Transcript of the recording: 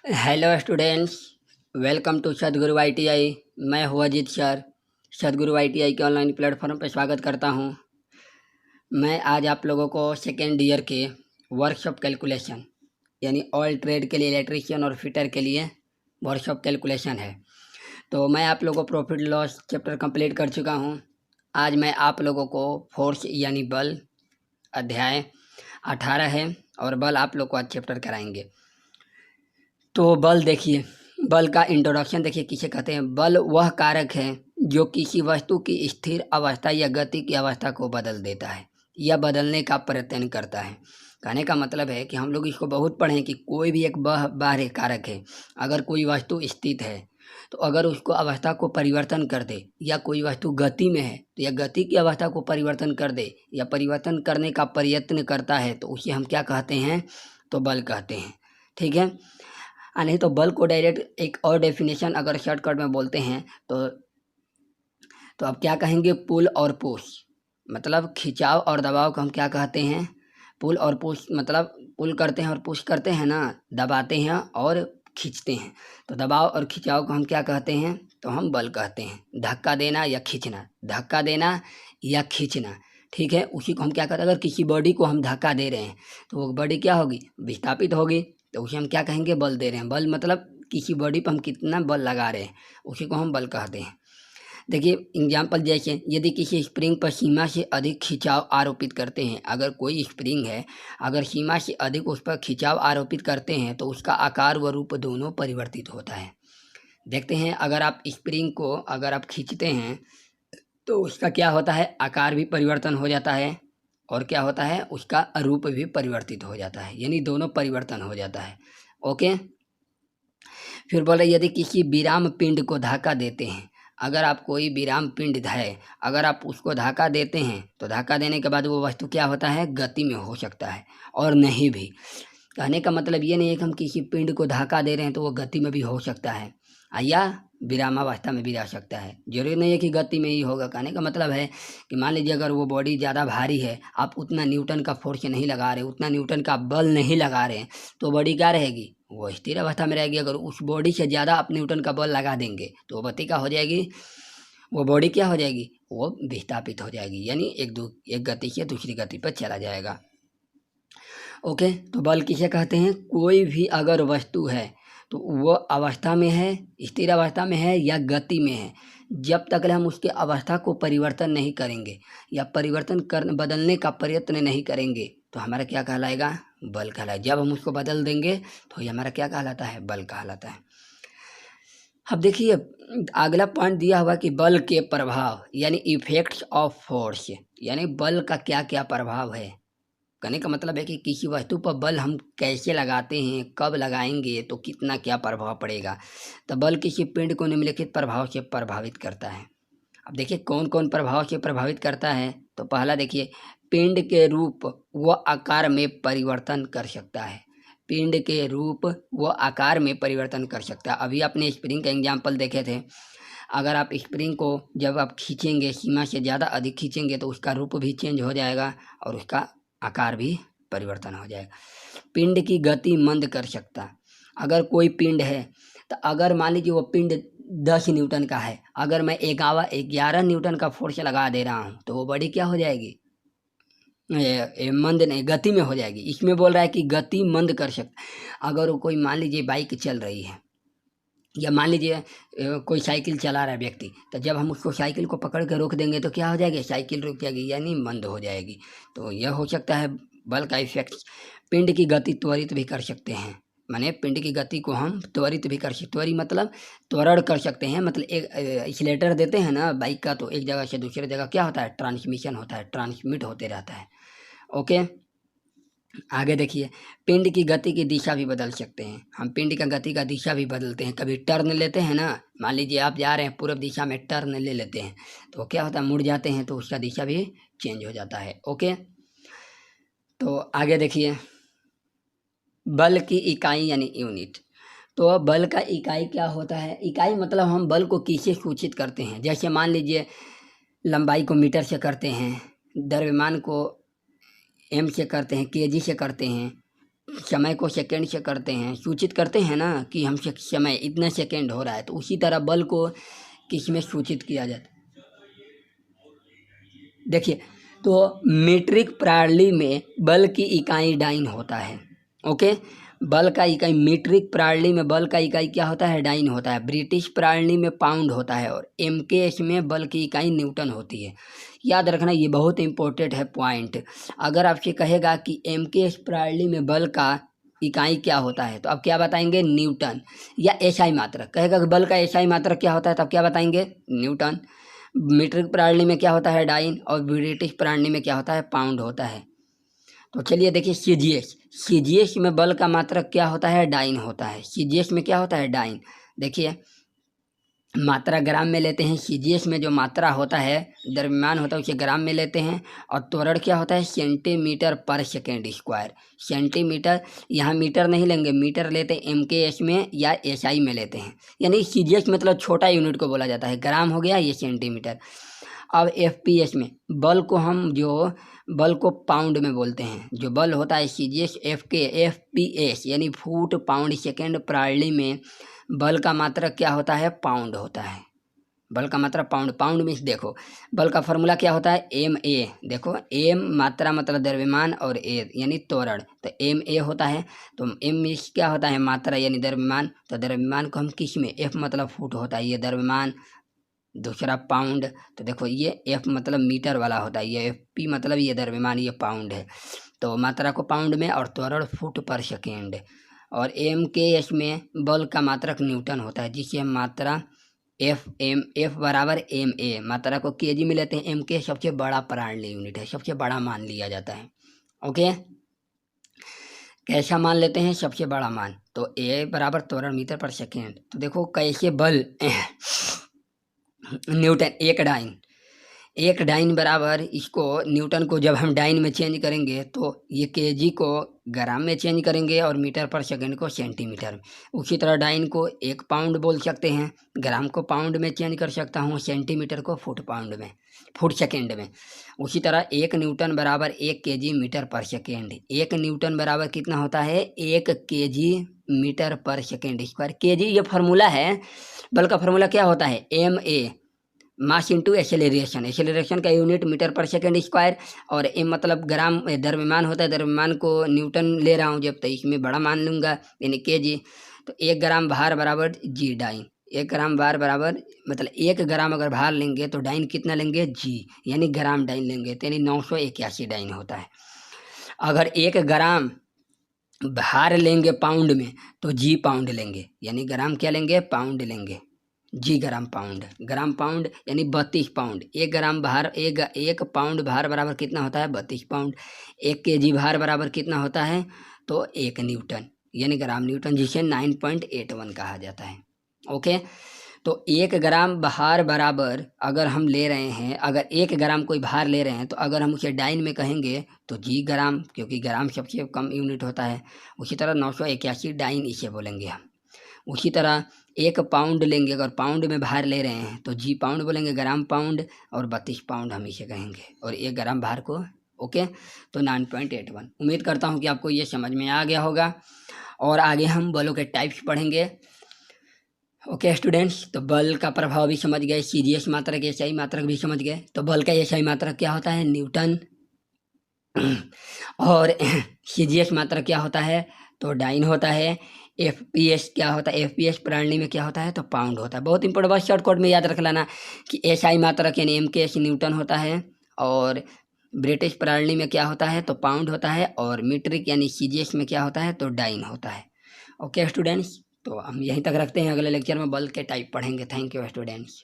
Hello students, welcome to सदगुरु ITI। मैं हूँ अजीत सर। सदगुरु ITI के ऑनलाइन प्लेटफॉर्म पर स्वागत करता हूँ। मैं आज आप लोगों को सेकेंड ईयर के वर्कशॉप कैलकुलेशन यानी ऑल ट्रेड के लिए इलेक्ट्रीशियन और फिटर के लिए वर्कशॉप कैलकुलेशन है। तो मैं आप लोगों को प्रॉफिट लॉस चैप्टर कंप्लीट कर चुका हूँ। आज मैं आप लोगों को फोर्स यानी बल अध्याय 18 है और बल आप लोग को आज चैप्टर कराएंगे। तो बल देखिए, बल का इंट्रोडक्शन देखिए किसे कहते हैं। बल वह कारक है जो किसी वस्तु की स्थिर अवस्था या गति की अवस्था को बदल देता है या बदलने का प्रयत्न करता है। कहने का मतलब है कि हम लोग इसको बहुत पढ़ें कि कोई भी एक बाह्य कारक है। अगर कोई वस्तु स्थित है तो अगर उसको अवस्था को परिवर्तन कर दे, या कोई वस्तु गति में है तो या गति की अवस्था को परिवर्तन कर दे या परिवर्तन करने का प्रयत्न करता है, तो उसे हम क्या कहते हैं? तो बल कहते हैं। ठीक है। नहीं तो बल को डायरेक्ट एक और डेफिनेशन अगर शॉर्टकट में बोलते हैं तो अब क्या कहेंगे? पुल और पुश, मतलब खिंचाव और दबाव को हम क्या कहते हैं? पुल और पुश, मतलब पुल करते हैं और पुश करते हैं ना, दबाते हैं और खींचते हैं। तो दबाव और खिंचाव को हम क्या कहते हैं? तो हम बल कहते हैं। धक्का देना या खींचना, धक्का देना या खींचना। ठीक है, उसी को हम क्या कहते हैं? अगर किसी बॉडी को हम धक्का दे रहे हैं तो वो बॉडी क्या होगी? विस्थापित होगी। तो उसे हम क्या कहेंगे? बल दे रहे हैं। बल मतलब किसी बॉडी पर हम कितना बल लगा रहे हैं, उसी को हम बल कहते हैं। देखिए एग्जाम्पल, जैसे यदि किसी स्प्रिंग पर सीमा से अधिक खिंचाव आरोपित करते हैं। अगर कोई स्प्रिंग है, अगर सीमा से अधिक उस पर खिंचाव आरोपित करते हैं तो उसका आकार व रूप दोनों परिवर्तित होता है। देखते हैं, अगर आप स्प्रिंग को अगर आप खींचते हैं तो उसका क्या होता है? आकार भी परिवर्तन हो जाता है और क्या होता है? उसका रूप भी परिवर्तित हो जाता है, यानी दोनों परिवर्तन हो जाता है। ओके। फिर बोले यदि किसी विराम पिंड को धक्का देते हैं। अगर आप कोई विराम पिंड है, अगर आप उसको धक्का देते हैं तो धक्का देने के बाद वो वस्तु क्या होता है? गति में हो सकता है और नहीं भी। कहने का मतलब ये नहीं है कि हम किसी पिंड को धक्का दे रहे हैं तो वो गति में भी हो सकता है या विरामावस्था में भी रह सकता है। जरूरी नहीं है कि गति में ही होगा। कहने का मतलब है कि मान लीजिए अगर वो बॉडी ज़्यादा भारी है, आप उतना न्यूटन का फोर्स नहीं लगा रहे, उतना न्यूटन का बल नहीं लगा रहे हैं, तो बॉडी क्या रहेगी? वो स्थिर अवस्था में रहेगी। अगर उस बॉडी से ज़्यादा आप न्यूटन का बल लगा देंगे तो वो गति क्या हो जाएगी? वो बॉडी क्या हो जाएगी? वो विस्थापित हो जाएगी, यानी एक गति से दूसरी गति पर चला जाएगा। ओके। तो बल किसे कहते हैं? कोई भी अगर वस्तु है तो वो अवस्था में है, स्थिर अवस्था में है या गति में है, जब तक हम उसके अवस्था को परिवर्तन नहीं करेंगे या परिवर्तन कर बदलने का प्रयत्न नहीं करेंगे तो हमारा क्या कहलाएगा? बल कहलाएगा। जब हम उसको बदल देंगे तो ये हमारा क्या कहलाता है? बल कहलाता है। अब देखिए अगला पॉइंट दिया हुआ कि बल के प्रभाव यानी इफेक्ट्स ऑफ फोर्स, यानी बल का क्या क्या प्रभाव है। कहने का मतलब है कि किसी वस्तु पर बल हम कैसे लगाते हैं, कब लगाएंगे, तो कितना क्या प्रभाव पड़ेगा। तो बल किसी पिंड को निम्नलिखित प्रभाव से प्रभावित करता है। अब देखिए कौन कौन प्रभाव से प्रभावित करता है। तो पहला देखिए, पिंड के रूप व आकार में परिवर्तन कर सकता है। पिंड के रूप व आकार में परिवर्तन कर सकता है। अभी आपने स्प्रिंग का एग्जाम्पल देखे थे। अगर आप स्प्रिंग को जब आप खींचेंगे, सीमा से ज़्यादा अधिक खींचेंगे तो उसका रूप भी चेंज हो जाएगा और उसका आकार भी परिवर्तन हो जाएगा। पिंड की गति मंद कर सकता। अगर कोई पिंड है तो अगर मान लीजिए वो पिंड 10 न्यूटन का है, अगर मैं 11 न्यूटन का फोर्स लगा दे रहा हूँ तो वो बड़ी क्या हो जाएगी? मंद नहीं, गति में हो जाएगी। इसमें बोल रहा है कि गति मंद कर सकता। अगर वो कोई मान लीजिए बाइक चल रही है या मान लीजिए कोई साइकिल चला रहा है व्यक्ति, तो जब हम उसको साइकिल को पकड़ कर रोक देंगे तो क्या हो जाएगी? साइकिल रुक जाएगी, यानी मंद हो जाएगी। तो यह हो सकता है बल का इफेक्ट। पिंड की गति त्वरित भी कर सकते हैं, माने पिंड की गति को हम त्वरित भी कर सकते। त्वरित मतलब त्वरण कर सकते हैं। मतलब एक एक्सीलेटर देते हैं ना बाइक का, तो एक जगह से दूसरी जगह क्या होता है? ट्रांसमिशन होता है, ट्रांसमिट होते रहता है। ओके। आगे देखिए, पिंड की गति की दिशा भी बदल सकते हैं। हम पिंड का गति का दिशा भी बदलते हैं। कभी टर्न लेते हैं ना, मान लीजिए आप जा रहे हैं पूर्व दिशा में, टर्न ले लेते हैं तो क्या होता है? मुड़ जाते हैं तो उसका दिशा भी चेंज हो जाता है। ओके। तो आगे देखिए, बल की इकाई यानी यूनिट। तो बल का इकाई क्या होता है? इकाई मतलब हम बल को किससे सूचित करते हैं। जैसे मान लीजिए लंबाई को मीटर से करते हैं, द्रव्यमान को एम से करते हैं, केजी से करते हैं, समय को सेकंड से करते हैं, सूचित करते हैं ना कि हम समय इतना सेकंड हो रहा है, तो उसी तरह बल को किस में सूचित किया जाता है। देखिए, तो मीट्रिक प्रणाली में बल की इकाई डाइन होता है। ओके, बल का इकाई मीट्रिक प्रणाली में बल का इकाई क्या होता है? डाइन होता है। ब्रिटिश प्रणाली में पाउंड होता है और एमकेएस में बल की इकाई न्यूटन होती है। याद रखना, ये बहुत इंपॉर्टेंट है पॉइंट। अगर आपसे कहेगा कि एमकेएस प्रणाली में बल का इकाई क्या होता है, तो आप क्या बताएंगे? न्यूटन। या एसआई मात्रक, कहेगा कि बल का एसआई मात्रक क्या होता है, तो आप क्या बताएंगे? न्यूटन। मीट्रिक प्रणाली में क्या होता है? डाइन। और ब्रिटिश प्रणाली में क्या होता है? पाउंड होता है। तो चलिए देखिए, सीजीएस में बल का मात्रक क्या होता है? डाइन होता है। सीजीएस में क्या होता है? डाइन। देखिए, मात्रा ग्राम में लेते हैं। सीजीएस में जो मात्रा होता है, द्रव्यमान होता है, उसे ग्राम में लेते हैं। और त्वरण क्या होता है? सेंटीमीटर पर सेकेंड स्क्वायर। सेंटीमीटर, यहाँ मीटर नहीं लेंगे, मीटर लेते हैं एमकेएस में या एसआई में लेते हैं। यानी सीजीएस मतलब छोटा यूनिट को बोला जाता है, ग्राम हो गया, ये सेंटीमीटर। अब एफपीएस में बल को हम बल को पाउंड में बोलते हैं। जो बल होता है सीजीएस एफपीएस यानी फुट पाउंड सेकेंड प्रणाली में बल का मात्रक क्या होता है? पाउंड होता है। बल का मात्रा पाउंड में देखो, बल का फॉर्मूला क्या होता है? M A. देखो, एम मात्रा मतलब द्रव्यमान और ए यानी त्वरण, तो एम ए होता है। तो एम में क्या होता है? मात्रा यानी द्रव्यमान। तो द्रव्यमान को हम किस में? एफ मतलब फुट होता है, ये द्रव्यमान। दूसरा पाउंड, तो देखो ये एफ मतलब मीटर वाला होता है, ये एफ पी मतलब ये द्रव्यमान, ये पाउंड है। तो मात्रा को पाउंड में और त्वरण फुट पर सेकेंड। और एम के एस में बल का मात्रक न्यूटन होता है, जिसे हम मात्रा एफ बराबर एम ए, मात्रा को केजी में लेते हैं। एम के सबसे बड़ा प्रणाली यूनिट है, सबसे बड़ा मान लिया जाता है। ओके, कैसा मान लेते हैं? सबसे बड़ा मान। तो ए बराबर त्वरण मीटर पर सेकेंड। तो देखो कैसे बल न्यूटन, एक डाइन बराबर, इसको न्यूटन को जब हम डाइन में चेंज करेंगे तो ये केजी को ग्राम में चेंज करेंगे और मीटर पर सेकंड को सेंटीमीटर में। उसी तरह डाइन को एक पाउंड बोल सकते हैं, ग्राम को पाउंड में चेंज कर सकता हूँ, सेंटीमीटर को फुट सेकेंड में। उसी तरह एक न्यूटन बराबर 1 केजी मीटर पर सेकेंड। एक न्यूटन बराबर कितना होता है? 1 केजी मीटर पर सेकेंड स्क्वायर। केजी ये फार्मूला है, बल का फार्मूला क्या होता है? M A, mass into acceleration. Acceleration का यूनिट मीटर पर सेकंड स्क्वायर, और एम मतलब ग्राम द्रव्यमान होता है। द्रव्यमान को न्यूटन ले रहा हूँ जब, तो इसमें बड़ा मान लूँगा यानी केजी। तो 1 ग्राम भार बराबर जी डाइन। 1 ग्राम भार बराबर मतलब 1 ग्राम अगर भार लेंगे तो डाइन कितना लेंगे? जी, यानी ग्राम डाइन लेंगे, तो यानी 981 डाइन होता है। अगर 1 ग्राम भार लेंगे पाउंड में तो जी पाउंड लेंगे, यानी ग्राम क्या लेंगे? पाउंड लेंगे, जी ग्राम पाउंड यानी 32 पाउंड। 1 ग्राम भार, एक पाउंड भार बराबर कितना होता है? 32 पाउंड। 1 केजी भार बराबर कितना होता है? तो 1 न्यूटन यानी ग्राम न्यूटन, जिसे 9.81 कहा जाता है। ओके, तो 1 ग्राम भार बराबर अगर हम ले रहे हैं, अगर 1 ग्राम कोई भार ले रहे हैं, तो अगर हम उसे डाइन में कहेंगे तो जी ग्राम, क्योंकि ग्राम सबसे कम यूनिट होता है। उसी तरह 981 डाइन इसे बोलेंगे हम। उसी तरह 1 पाउंड लेंगे, अगर पाउंड में भार ले रहे हैं तो जी पाउंड बोलेंगे, ग्राम पाउंड, और 32 पाउंड हम इसे कहेंगे, और 1 ग्राम भार को। ओके, तो 9.81। उम्मीद करता हूँ कि आपको ये समझ में आ गया होगा, और आगे हम बलों के टाइप्स पढ़ेंगे। ओके स्टूडेंट्स, तो बल का प्रभाव भी समझ गए, सीजीएस मात्रक, एसआई मात्रक भी समझ गए। तो बल का एसआई मात्रक क्या होता है? न्यूटन। और सीजीएस मात्रक क्या होता है? तो डाइन होता है। एफपीएस क्या होता है? एफपीएस प्रणाली में क्या होता है? तो पाउंड होता है। बहुत इंपॉर्टेंट बात, शॉर्टकट में याद रख लेना कि एसआई मात्रक यानी एमकेएस न्यूटन होता है, और ब्रिटिश प्रणाली में क्या होता है? तो पाउंड होता है, और मीट्रिक यानी सीजीएस में क्या होता है? तो डाइन होता है। ओके स्टूडेंट्स, तो हम यहीं तक रखते हैं, अगले लेक्चर में बल के टाइप पढ़ेंगे। Thank you students.